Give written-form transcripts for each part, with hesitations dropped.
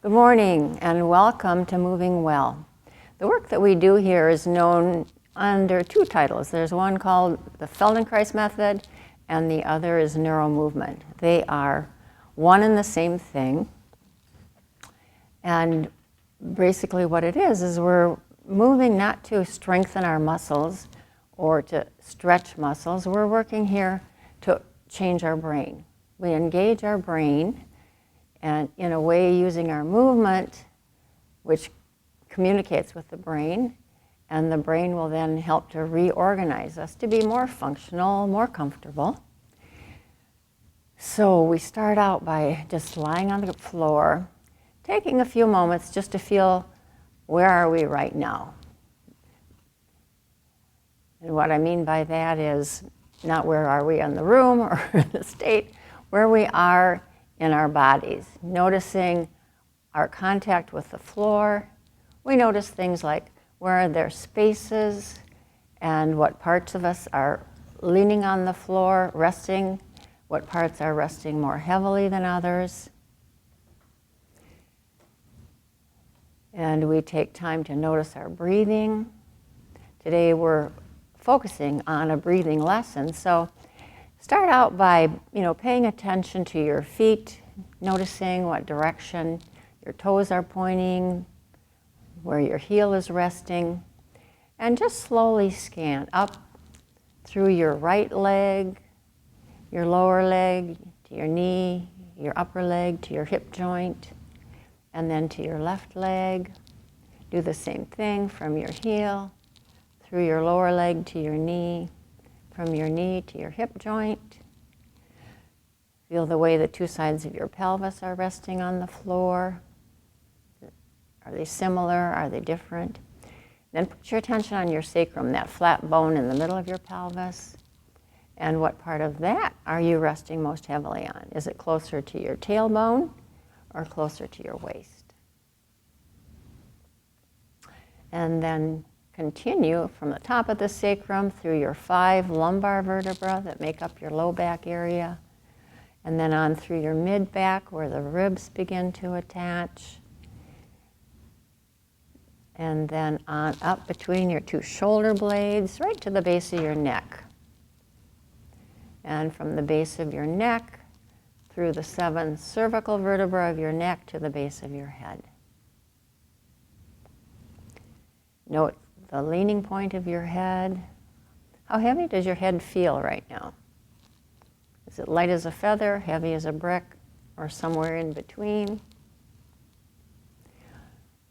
Good morning and welcome to Moving Well. The work that we do here is known under two titles. There's one called the Feldenkrais method and the other is Neuromovement. They are one and the same thing. And basically what it is we're moving not to strengthen our muscles or to stretch muscles. We're working here to change our brain. We engage our brain and in a way using our movement, which communicates with the brain, and the brain will then help to reorganize us to be more functional, more comfortable. So we start out by just lying on the floor, taking a few moments just to feel where are we right now. And what I mean by that is not where are we in the room or in the state, where we are in our bodies, noticing our contact with the floor. We notice things like where are there spaces and what parts of us are leaning on the floor, resting, what parts are resting more heavily than others. And we take time to notice our breathing. Today we're focusing on a breathing lesson, so start out by, paying attention to your feet, noticing what direction your toes are pointing, where your heel is resting, and just slowly scan up through your right leg, your lower leg, to your knee, your upper leg, to your hip joint, and then to your left leg. Do the same thing from your heel, through your lower leg to your knee, from your knee to your hip joint. Feel the way the two sides of your pelvis are resting on the floor. Are they similar? Are they different? Then put your attention on your sacrum, that flat bone in the middle of your pelvis. And what part of that are you resting most heavily on? Is it closer to your tailbone or closer to your waist? And then continue from the top of the sacrum through your 5 lumbar vertebrae that make up your low back area, and then on through your mid back where the ribs begin to attach, and then on up between your 2 shoulder blades right to the base of your neck. And from the base of your neck through the 7 cervical vertebrae of your neck to the base of your head. Note the leaning point of your head. How heavy does your head feel right now? Is it light as a feather, heavy as a brick, or somewhere in between?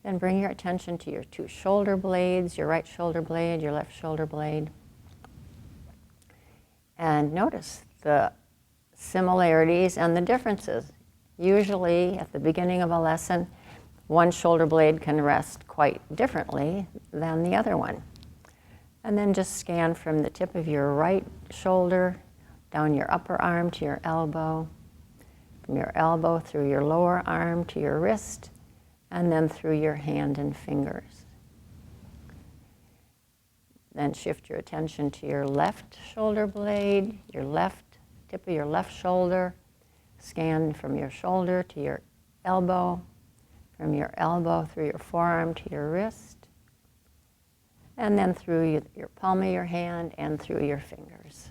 Then bring your attention to your 2 shoulder blades, your right shoulder blade, your left shoulder blade. And notice the similarities and the differences. Usually at the beginning of a lesson, one shoulder blade can rest quite differently than the other one. And then just scan from the tip of your right shoulder down your upper arm to your elbow, from your elbow through your lower arm to your wrist, and then through your hand and fingers. Then shift your attention to your left shoulder blade, your left tip of your left shoulder. Scan from your shoulder to your elbow, from your elbow through your forearm to your wrist, and then through your palm of your hand and through your fingers.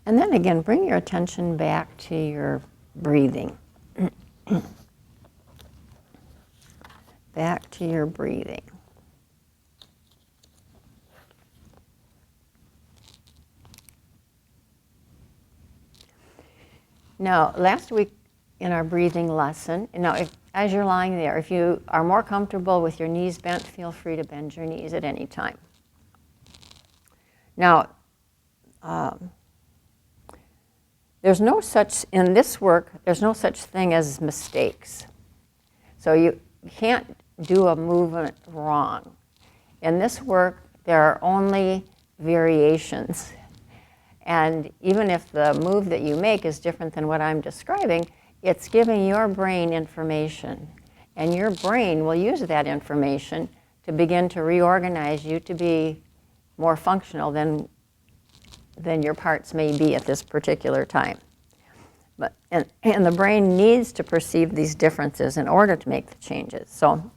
And then again, bring your attention back to your breathing. Back to your breathing. Now, last week in our breathing lesson, as you're lying there, if you are more comfortable with your knees bent, feel free to bend your knees at any time. Now, in this work, there's no such thing as mistakes. So you can't do a movement wrong. In this work, there are only variations. And even if the move that you make is different than what I'm describing, it's giving your brain information. And your brain will use that information to begin to reorganize you to be more functional than your parts may be at this particular time. And the brain needs to perceive these differences in order to make the changes. So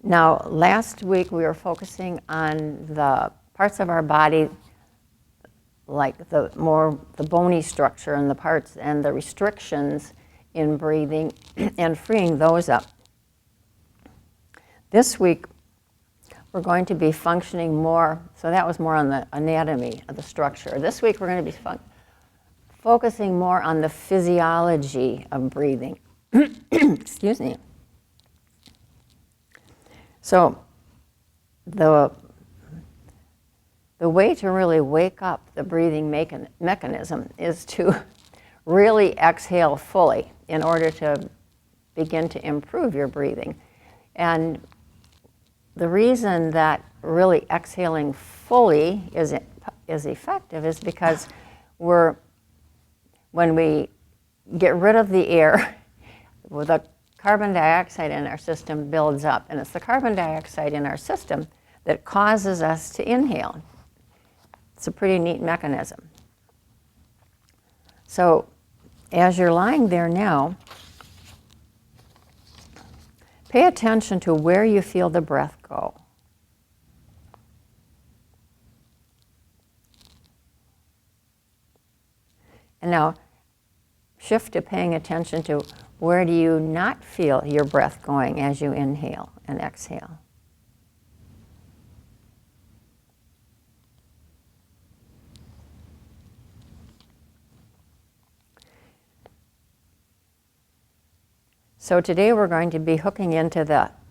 now, last week we were focusing on the parts of our body, like the bony structure and the parts and the restrictions in breathing and freeing those up. This week we're going to be functioning more, so that was more on the anatomy of the structure. This week we're going to be focusing more on the physiology of breathing. Excuse me. So the way to really wake up the breathing mechanism is to really exhale fully in order to begin to improve your breathing. And the reason that really exhaling fully is effective is because when we get rid of the air, the carbon dioxide in our system builds up, and it's the carbon dioxide in our system that causes us to inhale. It's a pretty neat mechanism. So as you're lying there now, pay attention to where you feel the breath go. And now shift to paying attention to where do you not feel your breath going as you inhale and exhale. So today we're going to be hooking into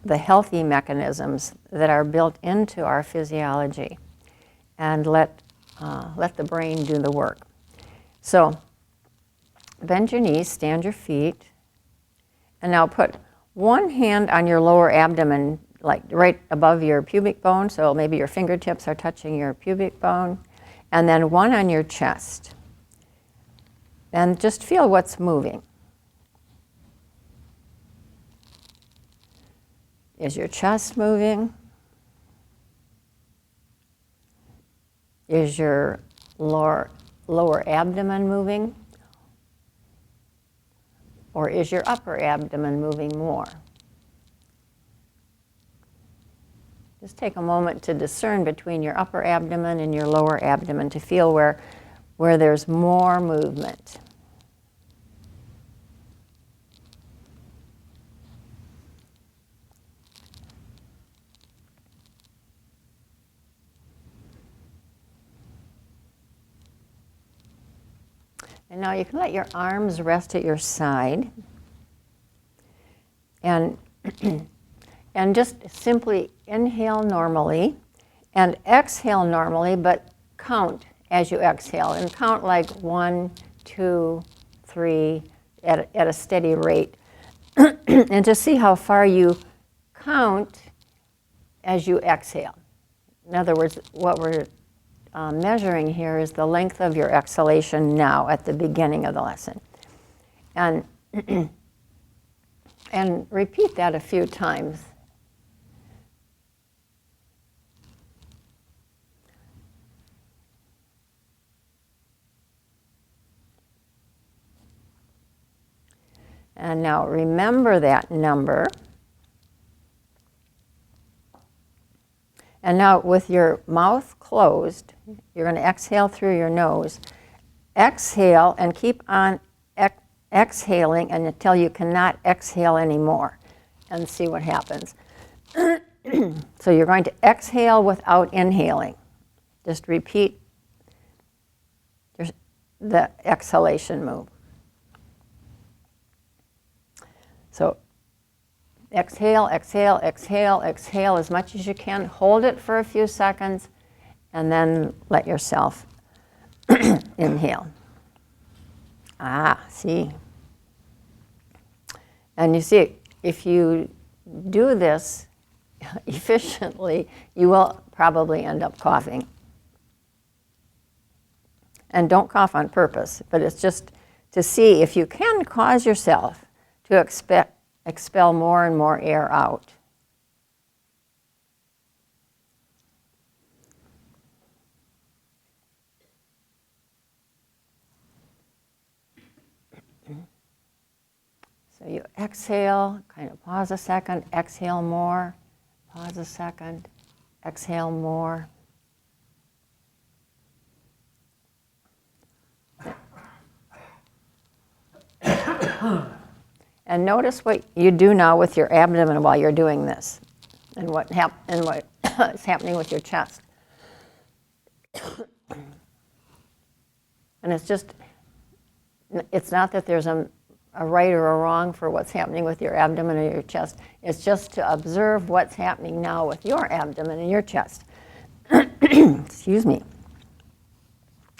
the healthy mechanisms that are built into our physiology and let the brain do the work. So bend your knees, stand your feet, and now put one hand on your lower abdomen, like right above your pubic bone, so maybe your fingertips are touching your pubic bone, and then one on your chest. And just feel what's moving. Is your chest moving? Is your lower abdomen moving? Or is your upper abdomen moving more? Just take a moment to discern between your upper abdomen and your lower abdomen to feel where there's more movement. And now you can let your arms rest at your side and just simply inhale normally and exhale normally, but count as you exhale and count like 1, 2, 3 at a steady rate. And just see how far you count as you exhale. In other words, what we're measuring here is the length of your exhalation now at the beginning of the lesson. And, and repeat that a few times. And now remember that number. And now with your mouth closed, you're going to exhale through your nose. Exhale and keep on exhaling until you cannot exhale anymore, and see what happens. So you're going to exhale without inhaling. Just repeat the exhalation move. So exhale, exhale, exhale, exhale as much as you can. Hold it for a few seconds, and then let yourself inhale. See? And you see, if you do this efficiently, you will probably end up coughing. And don't cough on purpose, but it's just to see if you can cause yourself to expel more and more air out. exhale, kind of pause a second, exhale more, pause a second, exhale more. And notice what you do now with your abdomen while you're doing this, and what is happening with your chest. And it's not that there's a right or a wrong for what's happening with your abdomen or your chest. It's just to observe what's happening now with your abdomen and your chest. Excuse me.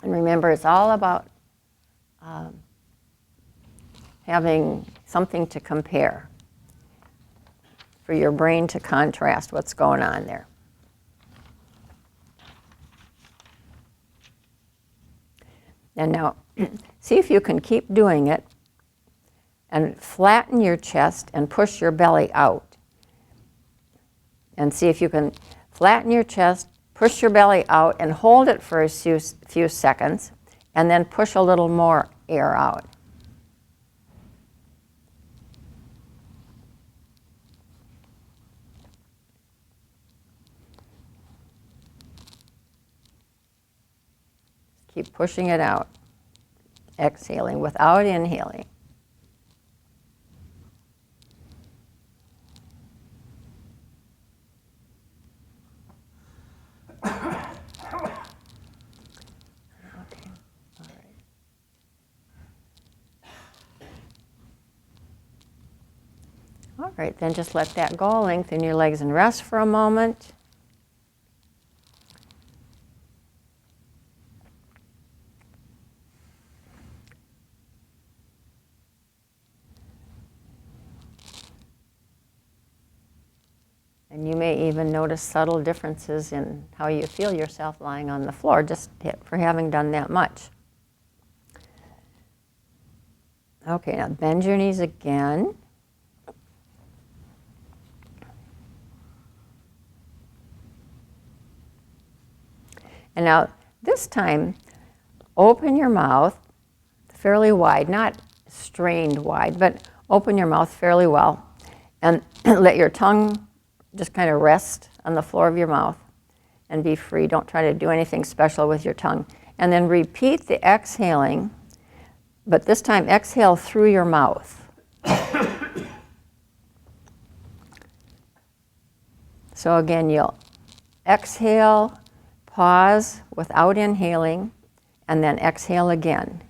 And remember, it's all about having something to compare, for your brain to contrast what's going on there. And now, see if you can keep doing it and flatten your chest and push your belly out. And see if you can flatten your chest, push your belly out, and hold it for a few seconds, and then push a little more air out. Keep pushing it out, exhaling without inhaling. Okay. All right. All right, then just let that go. Lengthen your legs and rest for a moment. And you may even notice subtle differences in how you feel yourself lying on the floor just for having done that much. Okay, now bend your knees again. And now this time, open your mouth fairly wide, not strained wide, but open your mouth fairly well, and let your tongue just kind of rest on the floor of your mouth and be free. Don't try to do anything special with your tongue. And then repeat the exhaling, but this time exhale through your mouth. So again, you'll exhale, pause without inhaling, and then exhale again.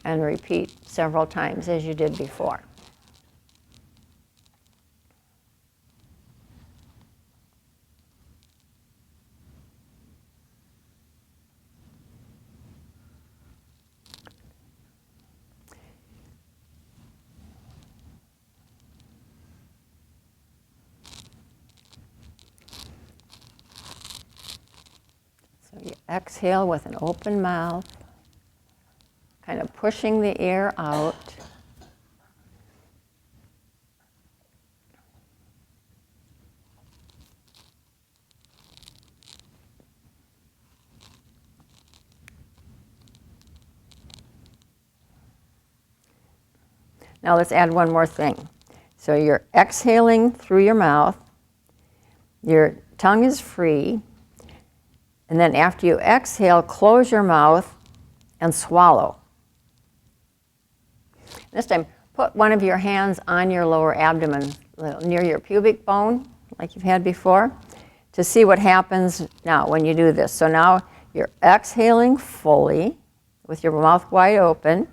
And repeat several times as you did before. So you exhale with an open mouth, kind of pushing the air out. Now let's add one more thing. So you're exhaling through your mouth, your tongue is free, and then after you exhale, close your mouth and swallow. This time, put one of your hands on your lower abdomen, near your pubic bone, like you've had before, to see what happens now when you do this. So now you're exhaling fully with your mouth wide open.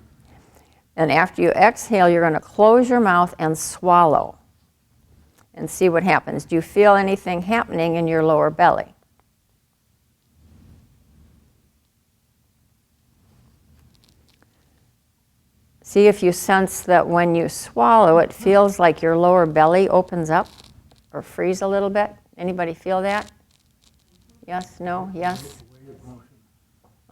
And after you exhale, you're going to close your mouth and swallow and see what happens. Do you feel anything happening in your lower belly? See if you sense that when you swallow, it feels like your lower belly opens up or frees a little bit. Anybody feel that? Yes, no, yes?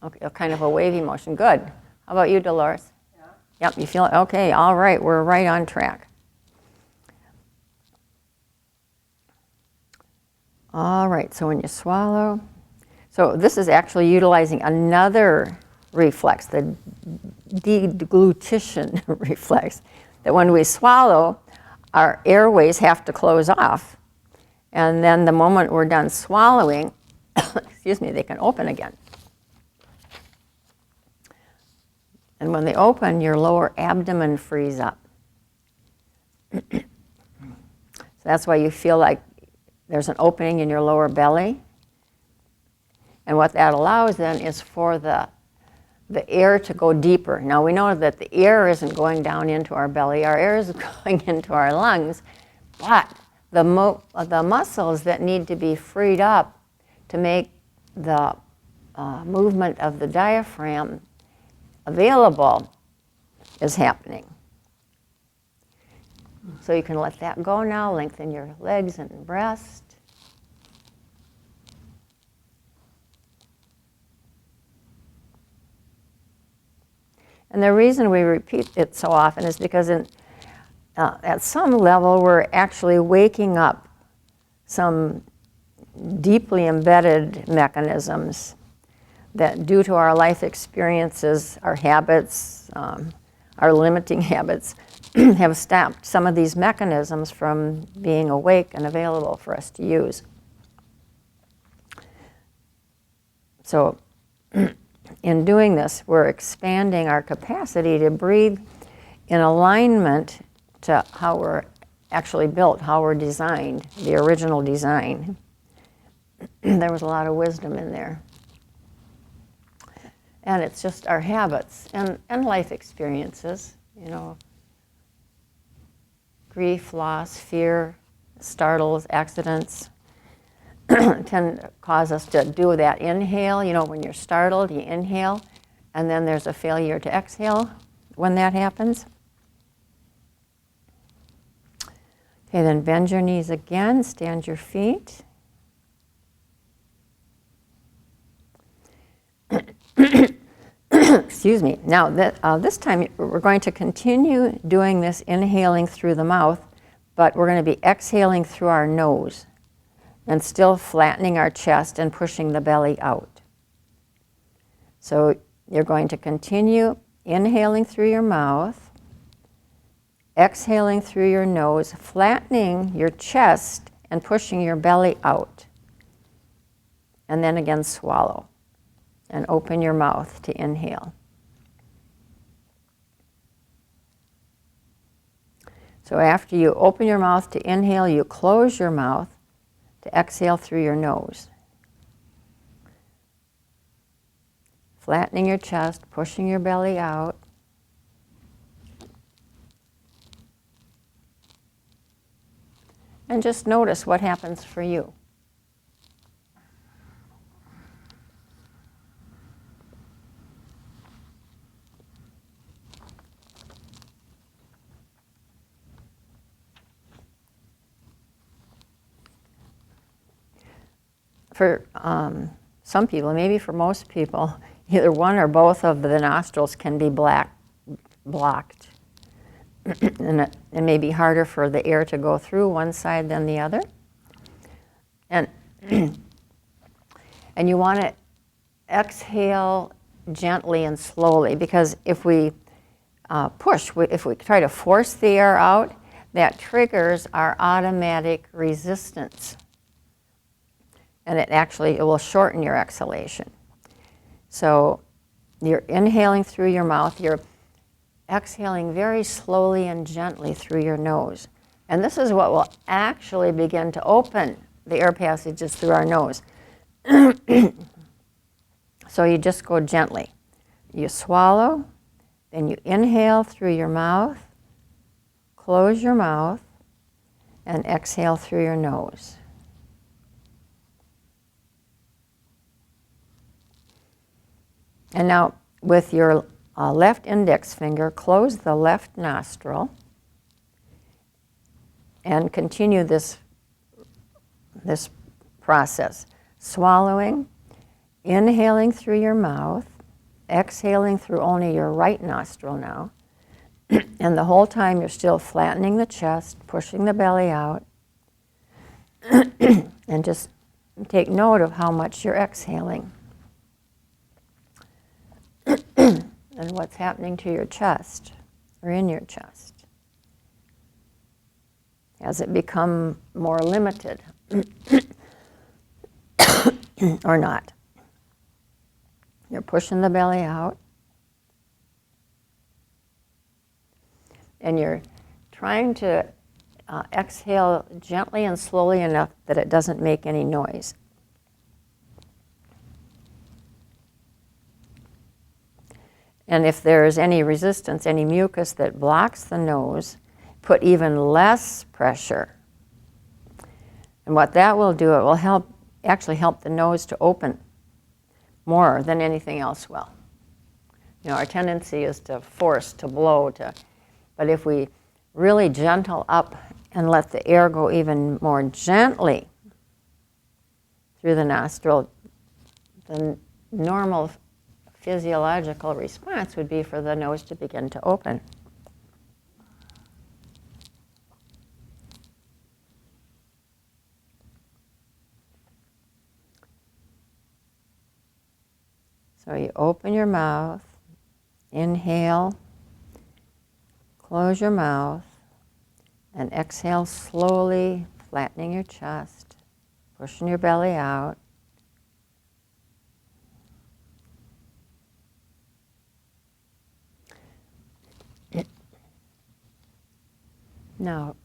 Okay, kind of a wavy motion. Good. How about you, Dolores? Yeah. Yep, you feel it? Okay, all right, we're right on track. All right, so when you swallow, so this is actually utilizing another reflex, the deglutition reflex, that when we swallow, our airways have to close off. And then the moment we're done swallowing, excuse me, they can open again. And when they open, your lower abdomen frees up. So that's why you feel like there's an opening in your lower belly. And what that allows then is for the air to go deeper. Now we know that the air isn't going down into our belly, our air is going into our lungs, but the muscles that need to be freed up to make the movement of the diaphragm available is happening. So you can let that go now, lengthen your legs and breast. And the reason we repeat it so often is because at some level we're actually waking up some deeply embedded mechanisms that, due to our life experiences, our habits, our limiting habits, have stopped some of these mechanisms from being awake and available for us to use. So in doing this, we're expanding our capacity to breathe in alignment to how we're actually built, how we're designed, the original design. There was a lot of wisdom in there. And it's just our habits and life experiences, you know, grief, loss, fear, startles, accidents tend to cause us to do that inhale. You know, when you're startled, you inhale, and then there's a failure to exhale when that happens. Okay, then bend your knees again, stand your feet. Excuse me. Now, this time we're going to continue doing this inhaling through the mouth, but we're going to be exhaling through our nose and still flattening our chest and pushing the belly out. So you're going to continue inhaling through your mouth, exhaling through your nose, flattening your chest and pushing your belly out. And then again, swallow and open your mouth to inhale. So after you open your mouth to inhale, you close your mouth to exhale through your nose. Flattening your chest, pushing your belly out. And just notice what happens for you. For some people, maybe for most people, either one or both of the nostrils can be blocked. And it may be harder for the air to go through one side than the other. And you want to exhale gently and slowly, because if we if we try to force the air out, that triggers our automatic resistance. And it will shorten your exhalation. So you're inhaling through your mouth, you're exhaling very slowly and gently through your nose. And this is what will actually begin to open the air passages through our nose. So you just go gently. You swallow, then you inhale through your mouth, close your mouth, and exhale through your nose. And now, with your left index finger, close the left nostril and continue this process. Swallowing, inhaling through your mouth, exhaling through only your right nostril now. And the whole time you're still flattening the chest, pushing the belly out. And just take note of how much you're exhaling. and what's happening to your chest or in your chest. Has it become more limited or not? You're pushing the belly out, and you're trying to exhale gently and slowly enough that it doesn't make any noise. And if there's any resistance, any mucus that blocks the nose, put even less pressure. And what that will do, it will actually help the nose to open more than anything else will. You know, our tendency is to force, to blow, but if we really gentle up and let the air go even more gently through the nostril, the normal physiological response would be for the nose to begin to open. So you open your mouth, inhale, close your mouth, and exhale slowly, flattening your chest, pushing your belly out. Now,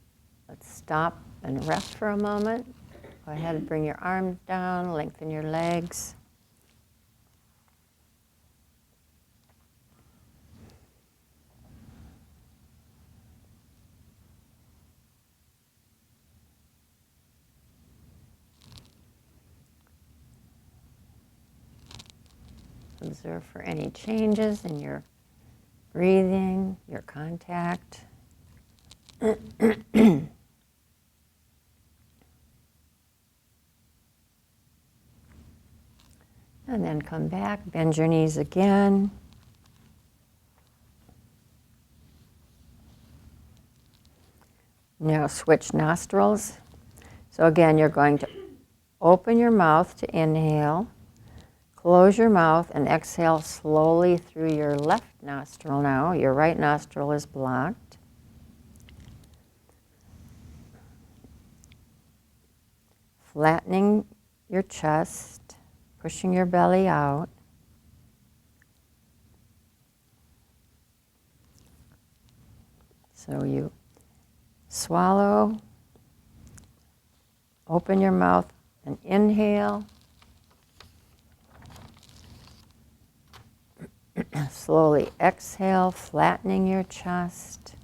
let's stop and rest for a moment. Go ahead and bring your arms down, lengthen your legs. Observe for any changes in your breathing, your contact. And then come back, bend your knees again. Now switch nostrils. So again, you're going to open your mouth to inhale, close your mouth and exhale slowly through your left nostril now. Your right nostril is blocked. Flattening your chest, pushing your belly out. So you swallow, open your mouth and inhale. Slowly exhale, flattening your chest,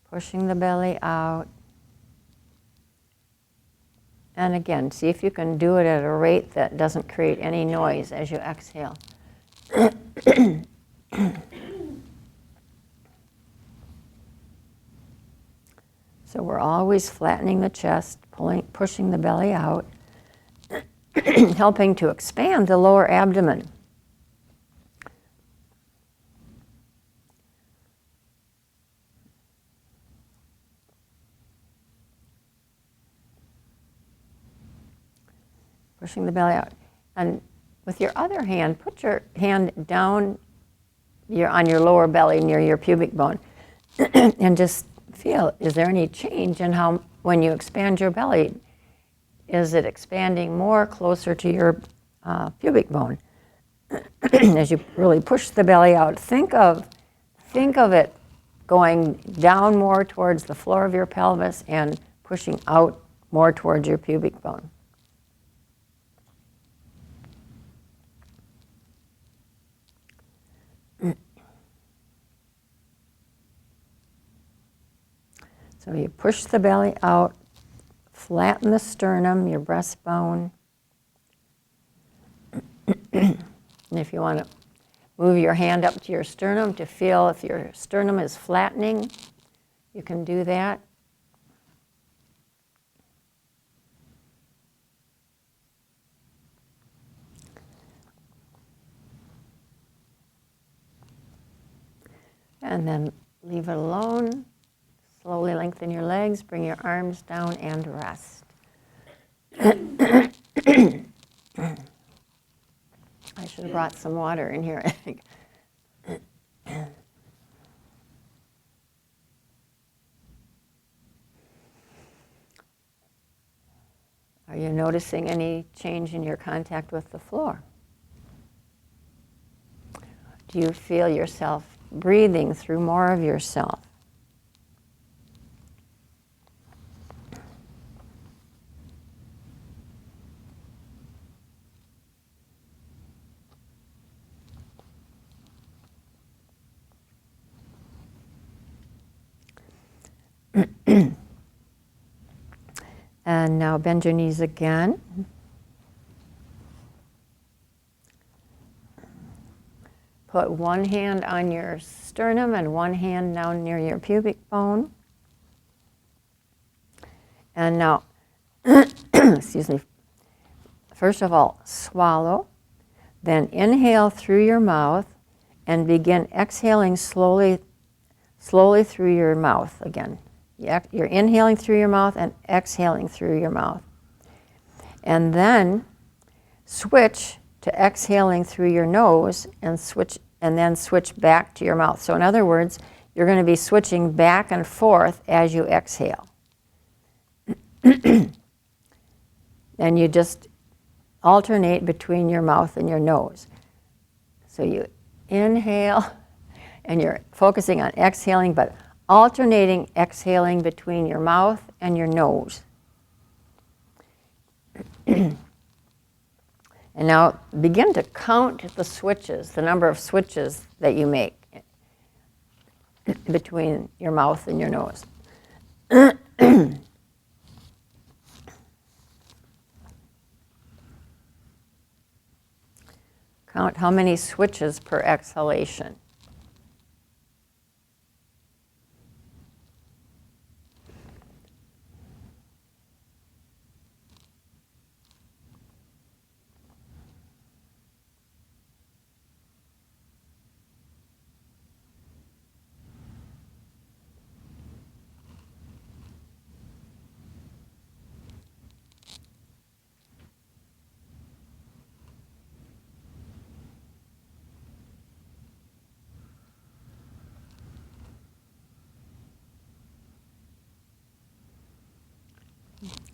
pushing the belly out. And again, see if you can do it at a rate that doesn't create any noise as you exhale. So we're always flattening the chest, pushing the belly out, helping to expand the lower abdomen. Pushing the belly out. And with your other hand, put your hand down on your lower belly near your pubic bone and just feel, is there any change in how, when you expand your belly, is it expanding more closer to your pubic bone? As you really push the belly out, think of it going down more towards the floor of your pelvis and pushing out more towards your pubic bone. So you push the belly out, flatten the sternum, your breastbone. And if you want to move your hand up to your sternum to feel if your sternum is flattening, you can do that. And then leave it alone. Slowly lengthen your legs, bring your arms down and rest. I should have brought some water in here, I think. noticing any change in your contact with the floor? Do you feel yourself breathing through more of yourself? And now bend your knees again. Put one hand on your sternum and one hand down near your pubic bone. And now, excuse me, first of all, swallow, then inhale through your mouth and begin exhaling slowly through your mouth again. You're inhaling through your mouth and exhaling through your mouth. And then switch to exhaling through your nose and then switch back to your mouth. So in other words, you're going to be switching back and forth as you exhale. And you just alternate between your mouth and your nose. So you inhale and you're focusing on exhaling, but alternating exhaling between your mouth and your nose. And now begin to count the switches, the number of switches that you make between your mouth and your nose. Count how many switches per exhalation.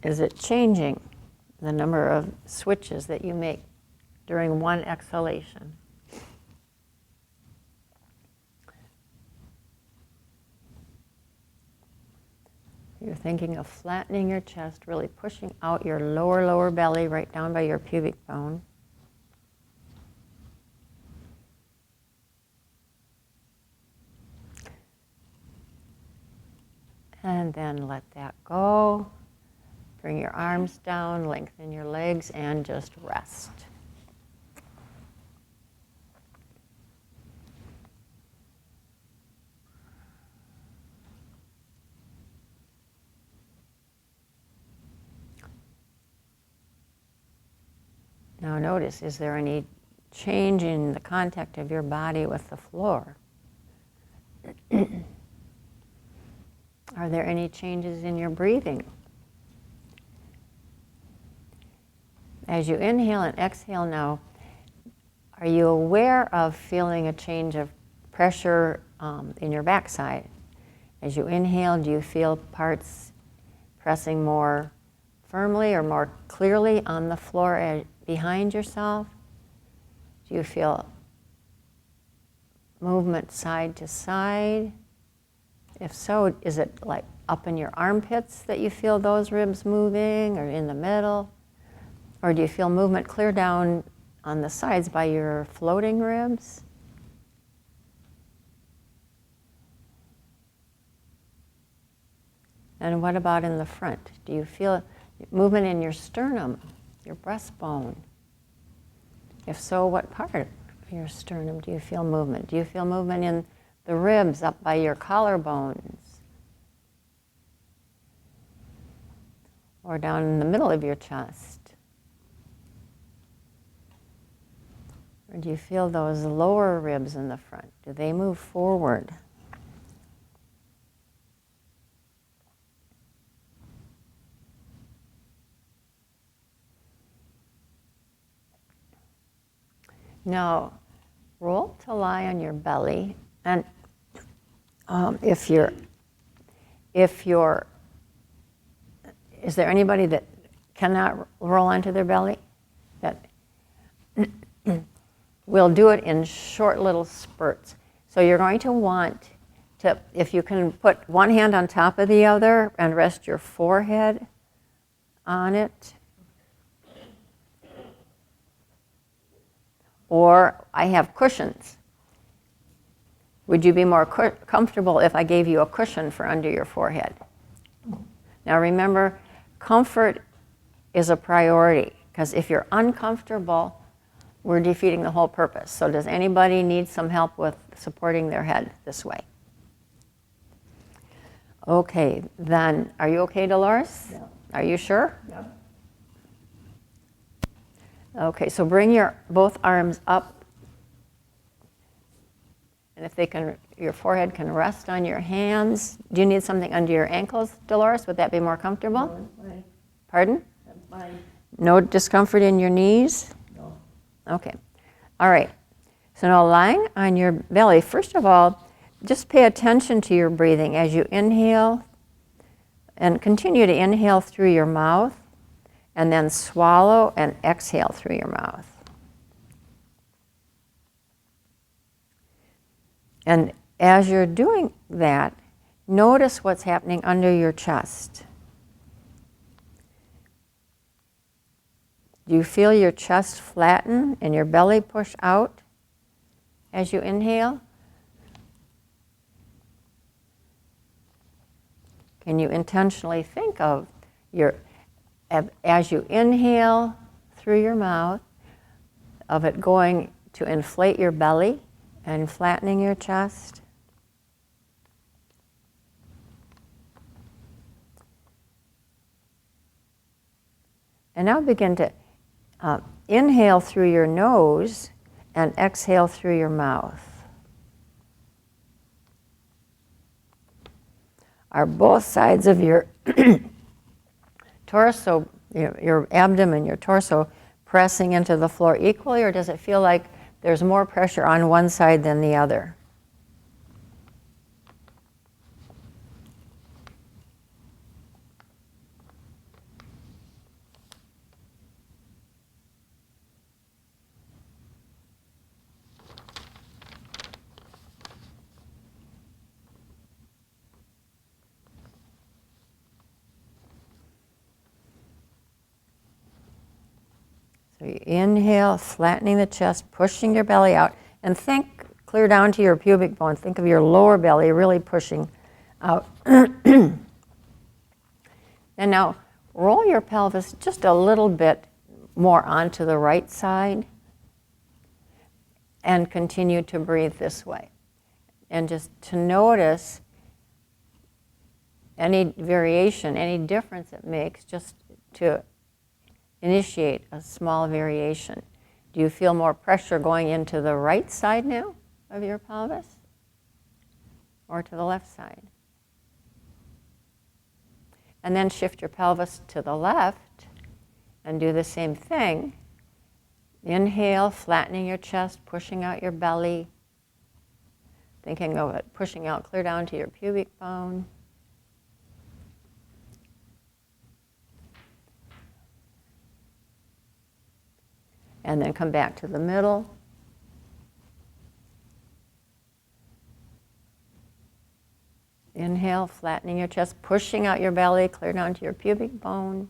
Is it changing the number of switches that you make during one exhalation? You're thinking of flattening your chest, really pushing out your lower belly right down by your pubic bone. And then let that go. Bring your arms down, lengthen your legs, and just rest. Now notice, is there any change in the contact of your body with the floor? Are there any changes in your breathing? As you inhale and exhale now, are you aware of feeling a change of pressure in your backside? As you inhale, do you feel parts pressing more firmly or more clearly on the floor behind yourself? Do you feel movement side to side? If so, is it like up in your armpits that you feel those ribs moving, or in the middle? Or do you feel movement clear down on the sides by your floating ribs? And what about in the front? Do you feel movement in your sternum, your breastbone? If so, what part of your sternum do you feel movement? Do you feel movement in the ribs up by your collarbones? Or down in the middle of your chest? Or do you feel those lower ribs in the front? Do they move forward? Now, roll to lie on your belly, and is there anybody that cannot roll onto their belly? That we'll do it in short little spurts. So you're going to want to, if you can put one hand on top of the other and rest your forehead on it. Or I have cushions. Would you be more comfortable if I gave you a cushion for under your forehead? Now remember, comfort is a priority, because if you're uncomfortable, we're defeating the whole purpose. So does anybody need some help with supporting their head this way? Okay, then, are you okay, Dolores? Yeah. Are you sure? Yeah. Okay, so bring your both arms up, and if they can, your forehead can rest on your hands. Do you need something under your ankles, Dolores? Would that be more comfortable? No, I'm fine. Pardon? I'm fine. No discomfort in your knees? No. Okay. All right. So now lying on your belly, first of all, just pay attention to your breathing as you inhale, and continue to inhale through your mouth, and then swallow and exhale through your mouth. And as you're doing that, notice what's happening under your chest. Do you feel your chest flatten and your belly push out as you inhale? Can you intentionally think of as you inhale through your mouth, of it going to inflate your belly and flattening your chest? And now begin to inhale through your nose and exhale through your mouth. Are both sides of your torso, your abdomen, your torso, pressing into the floor equally, or does it feel like there's more pressure on one side than the other? So you inhale, flattening the chest, pushing your belly out, and think clear down to your pubic bone. Think of your lower belly really pushing out. And now roll your pelvis just a little bit more onto the right side and continue to breathe this way. And just to notice any variation, any difference it makes, just to initiate a small variation. Do you feel more pressure going into the right side now of your pelvis, or to the left side? And then shift your pelvis to the left and do the same thing. Inhale, flattening your chest, pushing out your belly, thinking of it pushing out clear down to your pubic bone. And then come back to the middle. Inhale, flattening your chest, pushing out your belly, clear down to your pubic bone.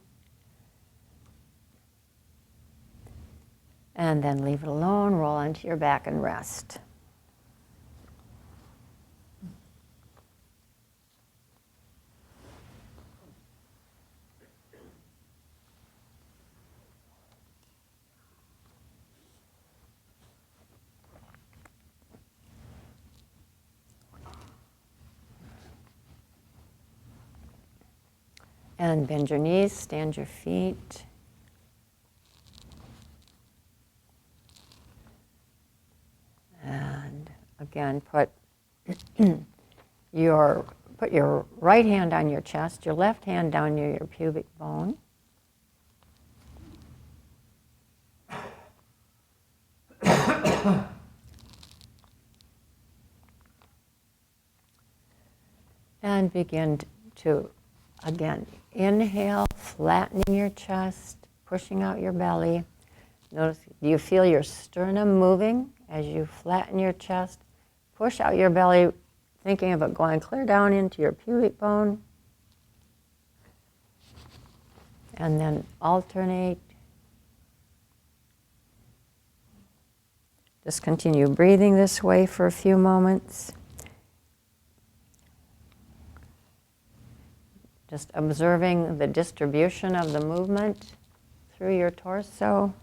And then leave it alone, roll onto your back and rest. And bend your knees, stand your feet. And again, put your right hand on your chest, your left hand down near your pubic bone. And begin to, again, inhale, flattening your chest, pushing out your belly. Notice, do you feel your sternum moving as you flatten your chest? Push out your belly, thinking of it going clear down into your pubic bone. And then alternate. Just continue breathing this way for a few moments. Just observing the distribution of the movement through your torso.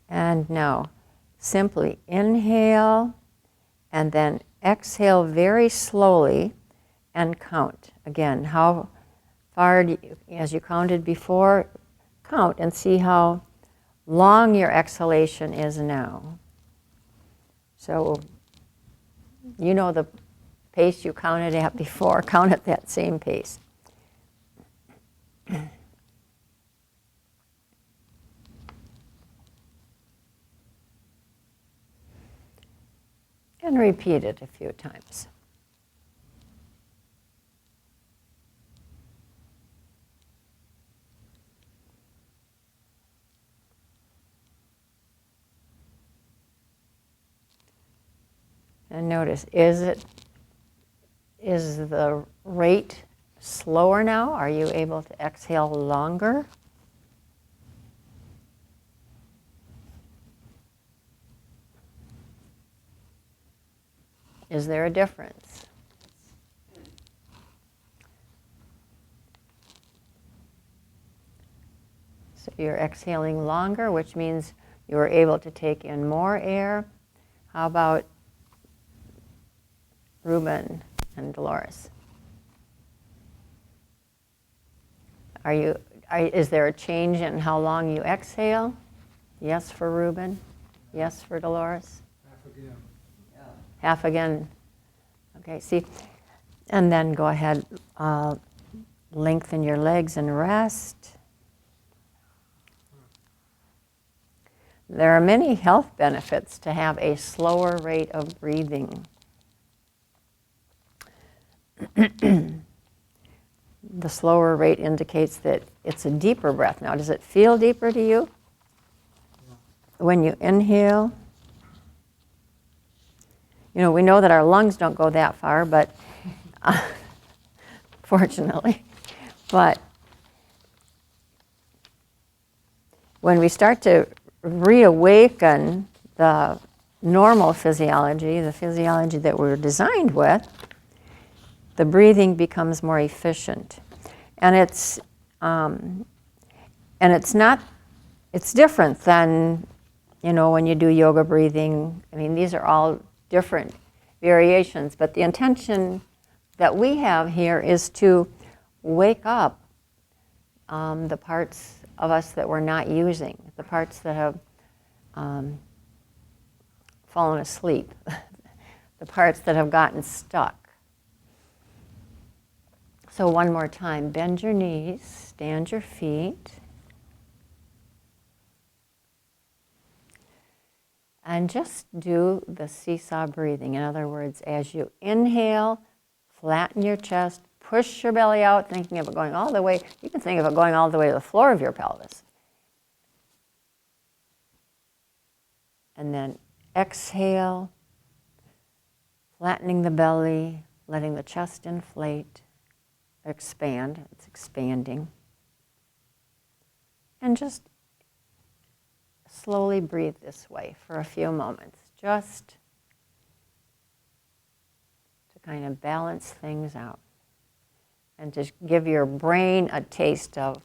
And now, simply inhale and then exhale very slowly and count. Again, how far, as you counted before, count and see how long your exhalation is now. So, you know the pace you counted at before, count at that same pace. And repeat it a few times. And notice, is the rate slower now? Are you able to exhale longer? Is there a difference? So you're exhaling longer, which means you are able to take in more air. How about Ruben and Dolores? Is there a change in how long you exhale? Yes for Ruben? Yes for Dolores? Half again. Half again. Okay, see, and then go ahead, lengthen your legs and rest. There are many health benefits to have a slower rate of breathing. The slower rate indicates that it's a deeper breath. Now, does it feel deeper to you? When you inhale? You know, we know that our lungs don't go that far, but fortunately. But when we start to reawaken the normal physiology, the physiology that we're designed with, the breathing becomes more efficient. And it's different than, when you do yoga breathing. I mean, these are all different variations, but the intention that we have here is to wake up the parts of us that we're not using, the parts that have fallen asleep, the parts that have gotten stuck. So one more time, bend your knees, stand your feet, and just do the seesaw breathing. In other words, as you inhale, flatten your chest, push your belly out, thinking of it going all the way. You can think of it going all the way to the floor of your pelvis. And then exhale, flattening the belly, letting the chest inflate, expand. It's expanding. And just slowly breathe this way for a few moments, just to kind of balance things out and just give your brain a taste of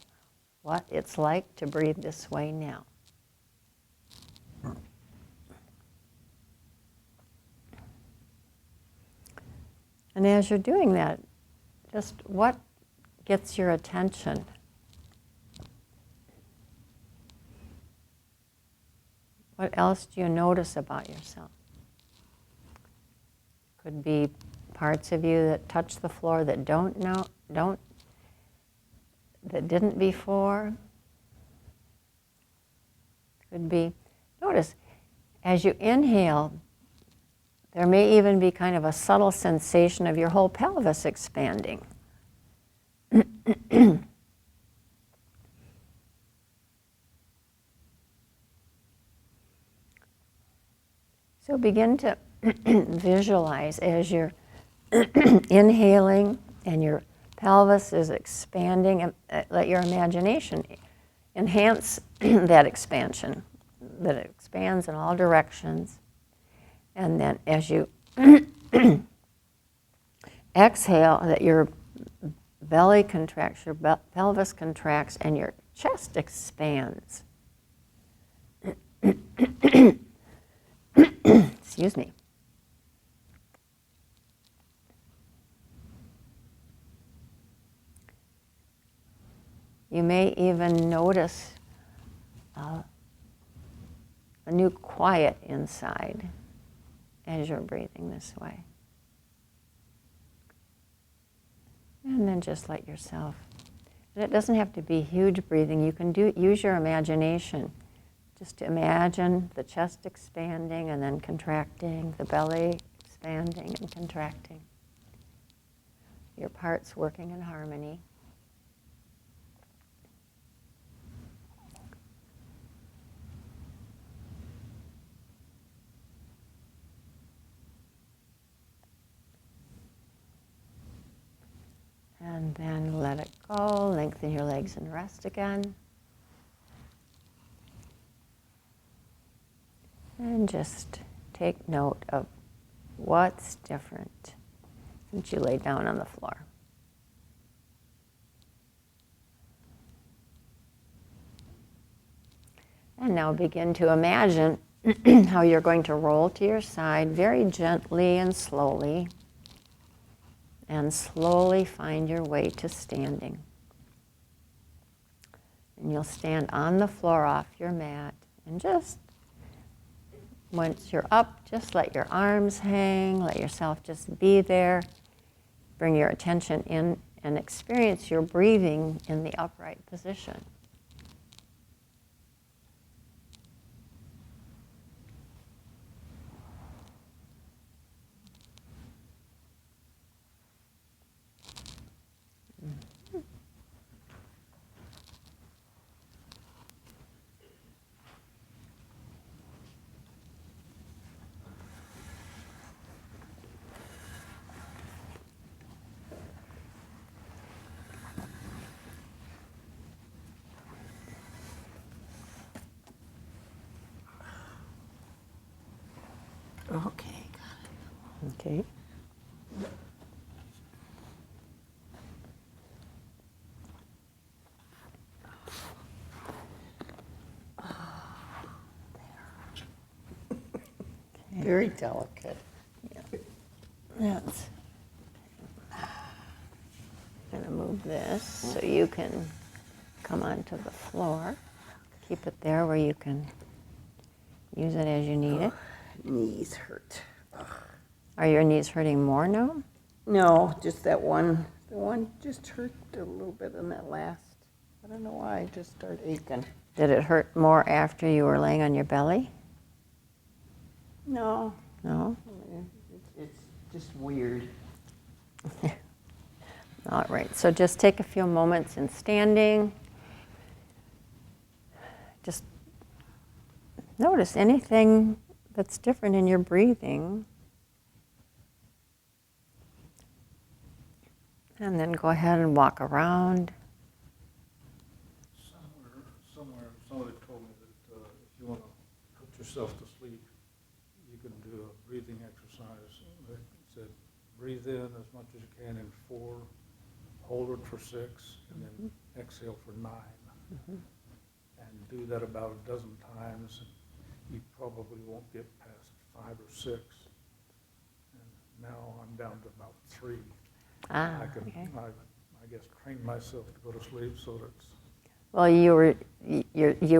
what it's like to breathe this way now. And as you're doing that, just what gets your attention? What else do you notice about yourself? Could be parts of you that touch the floor that that didn't before. Could be, notice, as you inhale, there may even be kind of a subtle sensation of your whole pelvis expanding. So begin to visualize as you're inhaling and your pelvis is expanding, and let your imagination enhance that expansion, that it expands in all directions. And then as you exhale, that your belly contracts, your pelvis contracts, and your chest expands. Excuse me. You may even notice a new quiet inside as you're breathing this way. And then just let yourself. And it doesn't have to be huge breathing. You can use your imagination. Just to imagine the chest expanding and then contracting, the belly expanding and contracting. Your parts working in harmony. And then let it go, lengthen your legs and rest again. And just take note of what's different since you lay down on the floor. And now begin to imagine how you're going to roll to your side very gently and slowly find your way to standing. And you'll stand on the floor off your mat and just once you're up, just let your arms hang, let yourself just be there. Bring your attention in and experience your breathing in the upright position. Okay, got it. Okay. Very delicate. Yeah. That's. I'm going to move this so you can come onto the floor. Keep it there where you can use it as you need it. Knees hurt. Are your knees hurting more now? No, just that one. The one just hurt a little bit in that last. I don't know why, it just started aching. Did it hurt more after you were laying on your belly? No. No? It's just weird. All right, so just take a few moments in standing. Just notice anything that's different in your breathing. And then go ahead and walk around. Somewhere, somebody told me that if you want to put yourself to sleep, you can do a breathing exercise. It said, breathe in as much as you can in 4, hold it for 6, and then exhale for 9. And do that about a dozen times. You probably won't get past 5 or 6. And now I'm down to about 3. I can, Okay. I guess, train myself to go to sleep so that it's. Well, you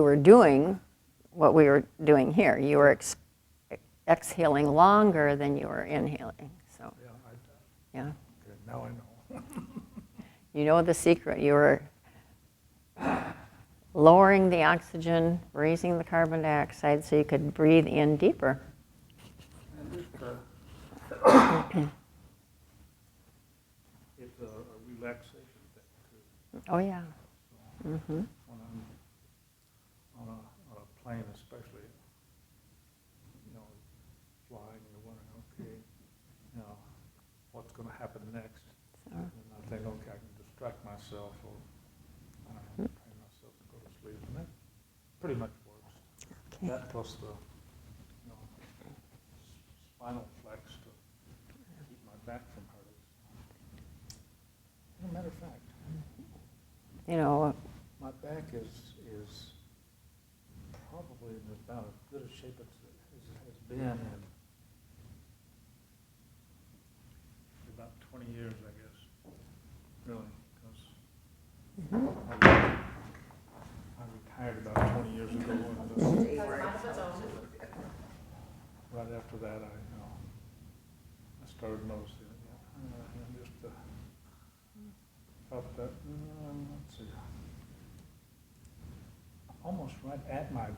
were doing what we were doing here. You were exhaling longer than you were inhaling. So Yeah, Yeah. Okay, now I know. You know the secret. You were lowering the oxygen, raising the carbon dioxide so you could breathe in deeper. And just, it's a relaxation thing too. Oh, yeah. So Mm-hmm. when I'm on a plane especially, you know, flying, you're wondering, okay, you know, what's going to happen next? So, And I think, okay, I can distract myself or train myself to go to sleep. And that pretty much works. okay. That plus the, you know, spinal flex to keep my back from hurting. As a matter of fact, You know, my back is probably in about as good a shape as it has been in about 20 years, I guess. Really, because I retired about 20 years ago. And right after that, I started noticing it. And just felt that, let's see, almost right at my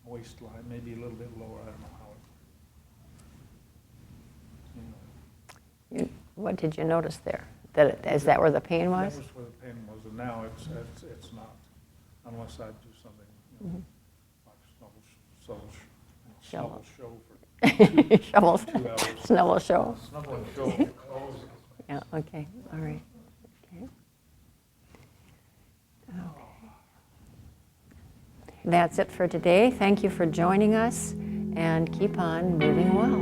waistline, maybe a little bit lower. I don't know how it. what did you notice there? Is that where the pain was? That was where the pain was, and now it's not, unless I do something, you know, like snuggle show for Shovels. 2 hours. Snuggle show. Snuggle and show. Yeah, okay, all right. Okay. That's it for today. Thank you for joining us, and keep on moving well.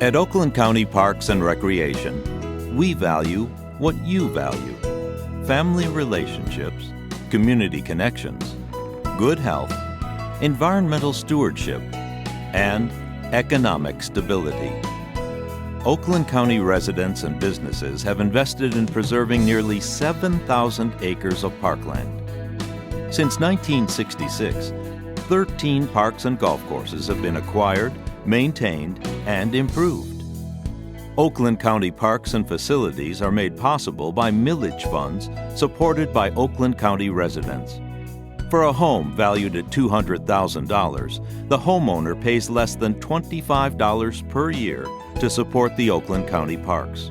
At Oakland County Parks and Recreation, we value what you value: family relationships, community connections, good health, environmental stewardship, and economic stability. Oakland County residents and businesses have invested in preserving nearly 7,000 acres of parkland. Since 1966, 13 parks and golf courses have been acquired, maintained, and improved. Oakland County parks and facilities are made possible by millage funds supported by Oakland County residents. For a home valued at $200,000, the homeowner pays less than $25 per year to support the Oakland County parks.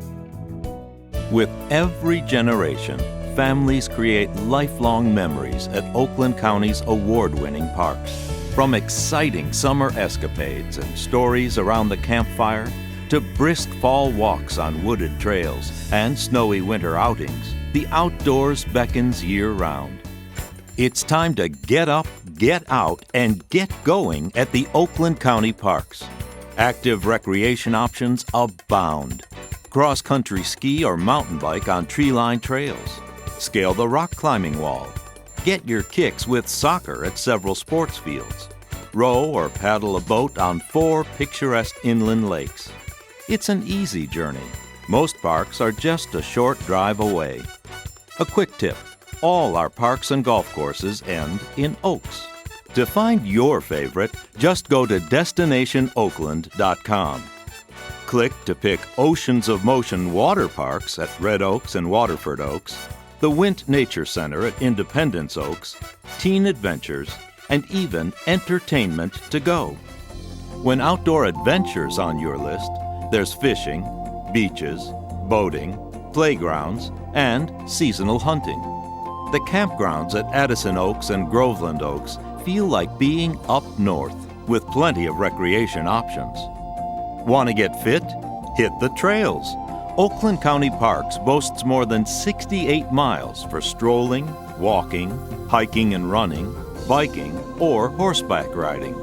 With every generation, families create lifelong memories at Oakland County's award-winning parks. From exciting summer escapades and stories around the campfire to brisk fall walks on wooded trails and snowy winter outings, the outdoors beckons year-round. It's time to get up, get out, and get going at the Oakland County parks. Active recreation options abound. Cross-country ski or mountain bike on tree-lined trails. Scale the rock climbing wall. Get your kicks with soccer at several sports fields. Row or paddle a boat on 4 picturesque inland lakes. It's an easy journey. Most parks are just a short drive away. A quick tip: all our parks and golf courses end in Oaks. To find your favorite, just go to destinationoakland.com. Click to pick Oceans of Motion water parks at Red Oaks and Waterford Oaks, the Wint Nature Center at Independence Oaks, Teen Adventures, and even entertainment to go. When outdoor adventures on your list, there's fishing, beaches, boating, playgrounds, and seasonal hunting. The campgrounds at Addison Oaks and Groveland Oaks feel like being up north with plenty of recreation options. Want to get fit? hit the trails. Oakland County Parks boasts more than 68 miles for strolling, walking, hiking and running, biking, or horseback riding.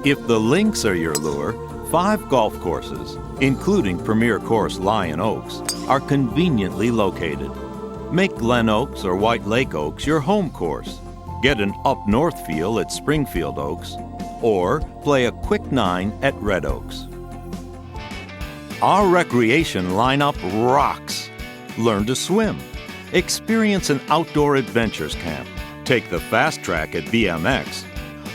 If the links are your lure, 5 golf courses, including premier course Lion Oaks, are conveniently located. Make Glen Oaks or White Lake Oaks your home course. Get an up-north feel at Springfield Oaks, or play a quick 9 at Red Oaks. Our recreation lineup rocks. Learn to swim, experience an outdoor adventures camp, take the fast track at BMX,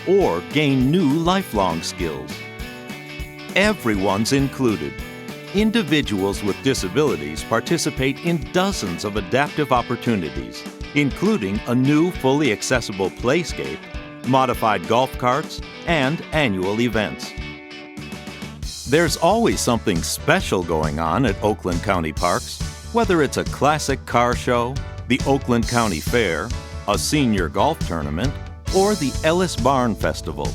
or gain new lifelong skills. Everyone's included. Individuals with disabilities participate in dozens of adaptive opportunities, including a new fully accessible playscape, modified golf carts, and annual events. There's always something special going on at Oakland County Parks, whether it's a classic car show, the Oakland County Fair, a senior golf tournament, or the Ellis Barn Festival.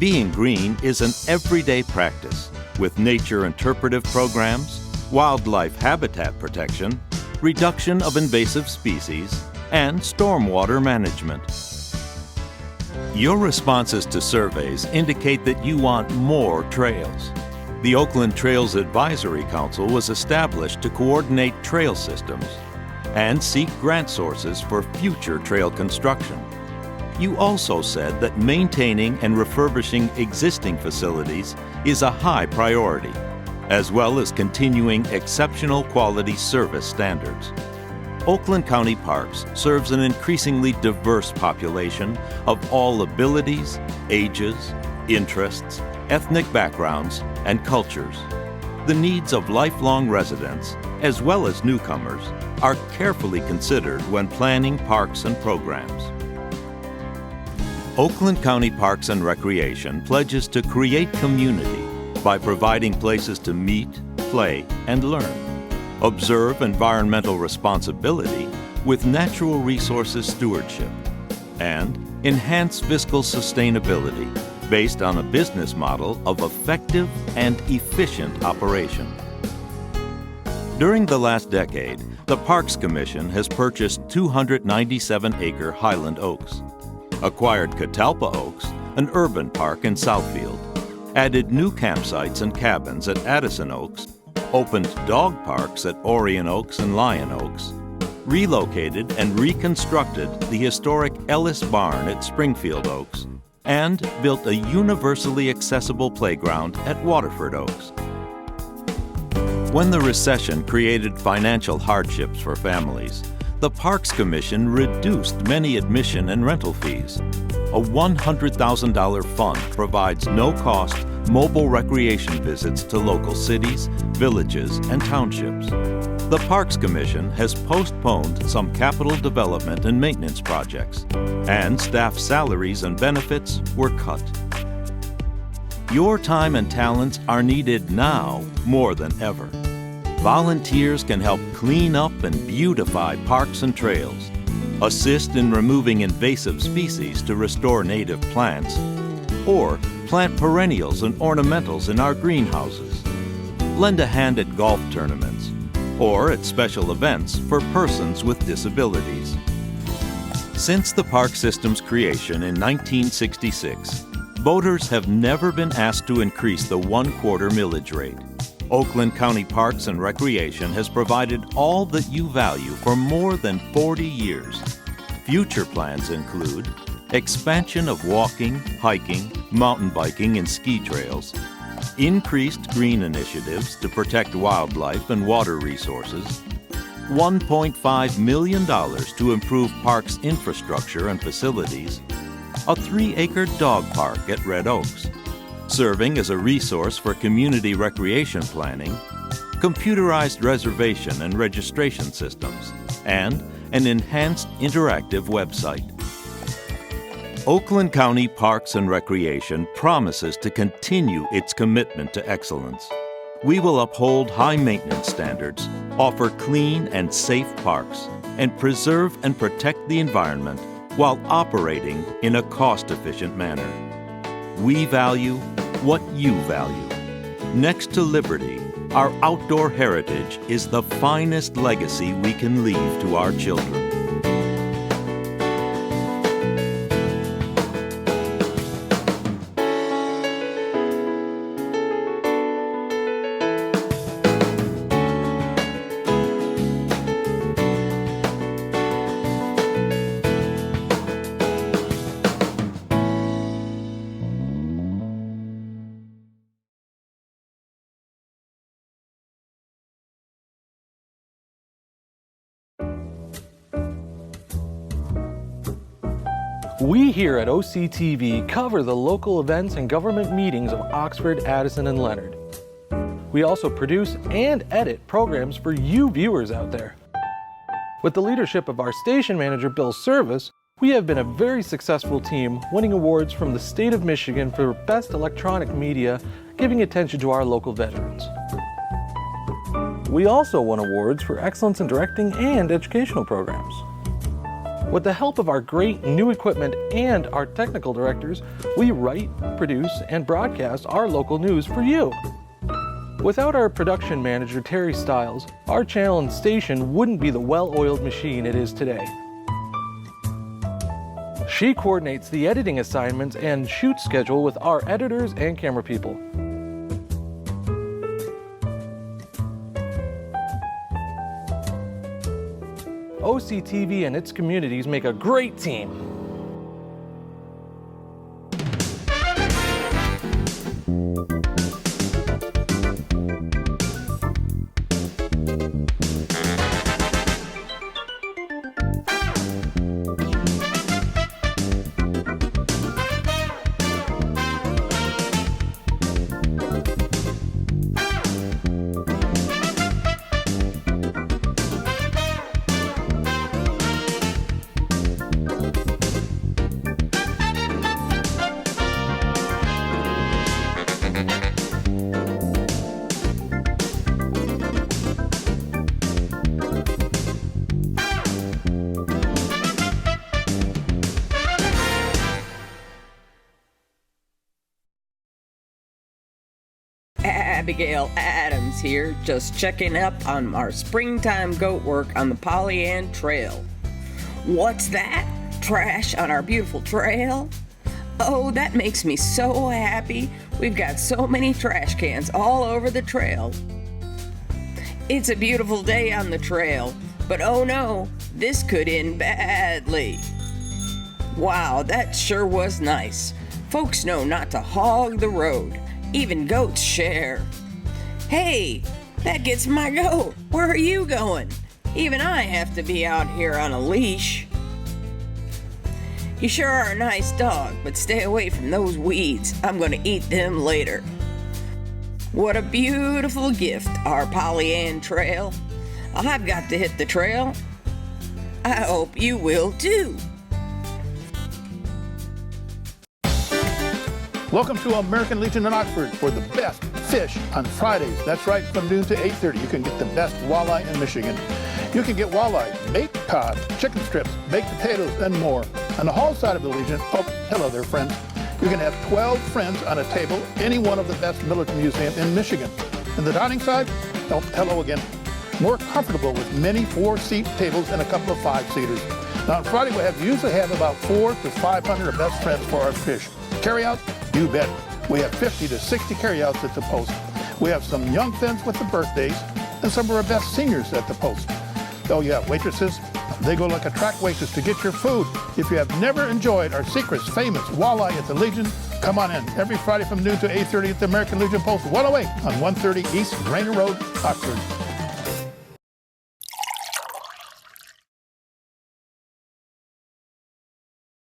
Being green is an everyday practice with nature interpretive programs, wildlife habitat protection, reduction of invasive species, and stormwater management. Your responses to surveys indicate that you want more trails. The Oakland Trails Advisory Council was established to coordinate trail systems and seek grant sources for future trail construction. You also said that maintaining and refurbishing existing facilities is a high priority, as well as continuing exceptional quality service standards. Oakland County Parks serves an increasingly diverse population of all abilities, ages, interests, ethnic backgrounds, and cultures. The needs of lifelong residents, as well as newcomers, are carefully considered when planning parks and programs. Oakland County Parks and Recreation pledges to create community by providing places to meet, play, and learn. Observe environmental responsibility with natural resources stewardship, and enhance fiscal sustainability based on a business model of effective and efficient operation. During the last decade, the Parks Commission has purchased 297-acre Highland Oaks, acquired Catalpa Oaks, an urban park in Southfield, added new campsites and cabins at Addison Oaks, opened dog parks at Orion Oaks and Lion Oaks, relocated and reconstructed the historic Ellis Barn at Springfield Oaks, and built a universally accessible playground at Waterford Oaks. When the recession created financial hardships for families, the Parks Commission reduced many admission and rental fees. A $100,000 fund provides no-cost mobile recreation visits to local cities, villages, and townships. The Parks Commission has postponed some capital development and maintenance projects, and staff salaries and benefits were cut. Your time and talents are needed now more than ever. Volunteers can help clean up and beautify parks and trails, assist in removing invasive species to restore native plants, or plant perennials and ornamentals in our greenhouses. Lend a hand at golf tournaments, or at special events for persons with disabilities. Since the park system's creation in 1966, voters have never been asked to increase the 1/4 millage rate. Oakland County Parks and Recreation has provided all that you value for more than 40 years. Future plans include expansion of walking, hiking, mountain biking, and ski trails, increased green initiatives to protect wildlife and water resources, $1.5 million to improve parks infrastructure and facilities, a 3-acre dog park at Red Oaks, serving as a resource for community recreation planning, computerized reservation and registration systems, and an enhanced interactive website. Oakland County Parks and Recreation promises to continue its commitment to excellence. We will uphold high maintenance standards, offer clean and safe parks, and preserve and protect the environment while operating in a cost-efficient manner. We value what you value. Next to liberty, our outdoor heritage is the finest legacy we can leave to our children. We here at OCTV cover the local events and government meetings of Oxford, Addison, and Leonard. We also produce and edit programs for you viewers out there. With the leadership of our station manager, Bill Service, we have been a very successful team, winning awards from the state of Michigan for Best Electronic Media, giving attention to our local veterans. We also won awards for excellence in directing and educational programs. With the help of our great new equipment and our technical directors, we write, produce, and broadcast our local news for you. Without our production manager, Terry Stiles, our channel and station wouldn't be the well-oiled machine it is today. She coordinates the editing assignments and shoot schedule with our editors and camera people. OCTV and its communities make a great team. Abigail Adams here, just checking up on our springtime goat work on the Pollyant Trail. What's that? Trash on our beautiful trail? Oh, that makes me so happy. We've got so many trash cans all over the trail. It's a beautiful day on the trail, but oh no, this could end badly. Wow, that sure was nice. Folks know not to hog the road. Even goats share. Hey, that gets my goat. Where are you going? Even I have to be out here on a leash. You sure are a nice dog, but stay away from those weeds. I'm gonna eat them later. What a beautiful gift, our Pollyant Trail. I've got to hit the trail. I hope you will too. Welcome to American Legion in Oxford for the best fish on Fridays. That's right, from noon to 8:30. You can get the best walleye in Michigan. You can get walleye, baked cod, chicken strips, baked potatoes, and more. On the hall side of the Legion, oh, hello there, friends. You can have 12 friends on a table, any one of the best military museums in Michigan. And the dining side, oh, hello again. More comfortable with many 4-seat tables and a couple of 5-seaters. Now on Friday, we usually have about 400 to 500 best friends for our fish. Carry out? You bet. We have 50 to 60 carryouts at the post. We have some young fins with the birthdays and some of our best seniors at the post. Oh yeah, waitresses, they go like a track waitress to get your food. If you have never enjoyed our secret's famous walleye at the Legion, come on in every Friday from noon to 8:30 at the American Legion Post 108 on 130 East Rainer Road, Oxford.